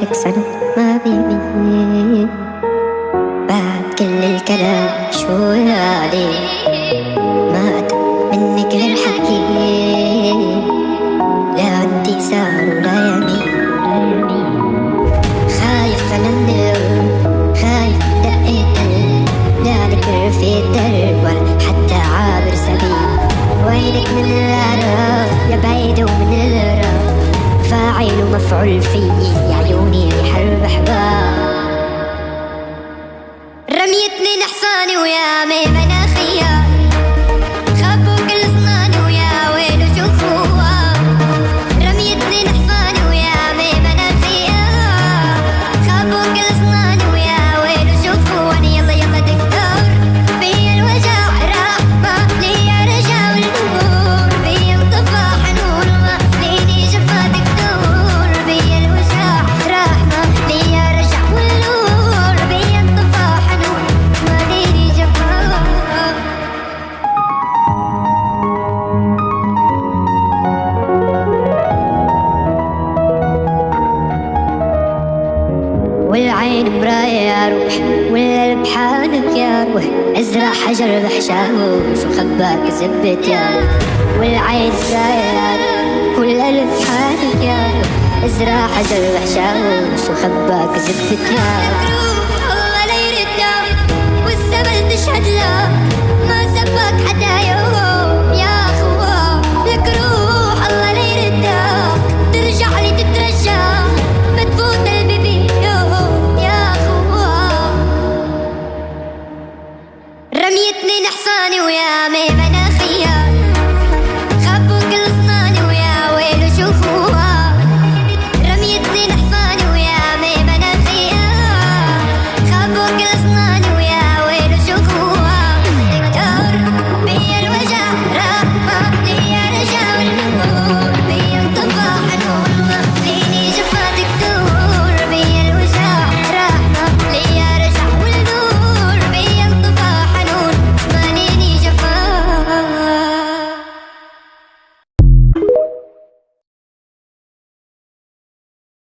بعدك سنة ما بيمي، بعد كل الكلام شو عليه ما أتى منك غير حكي، لا انتي سهر ولا يمين. خايف أنا من القلب، خايف دقيت قلب، لا ذكر في الدرب ولا حتى عابر سبيل. وينك من الأعراب يا بعيد ومن الغراب، فاعل ومفعول فيي يا عيوني بحرب أحباب. رميتني نحصاني ويا مي مناخية، خبوا كل صناني ويا ويلو شوفوها. رميتني نحصاني ويا مي مناخية، خبوا كل صناني ويا ويلو شوفوها. يلا يلا دكتور بيا الوجع راح ما ليا رجع والنور، بيا انطفى حنون ما ليني جفا دكتور. بيا الوجع راح ما ليا رجع والنور، بيا انطفى حنون ما ليني جفا. والعين مراية يا روح، والقلب حالك يا روح. ازرع حجر بحشاوش وخباك زبت يا روح. والعين مراية يا روح، والقلب حالك يا روح. ازرع حجر بحشاوش وخباك زبت يا روح. الله لا يردك والزمن تشهد لك،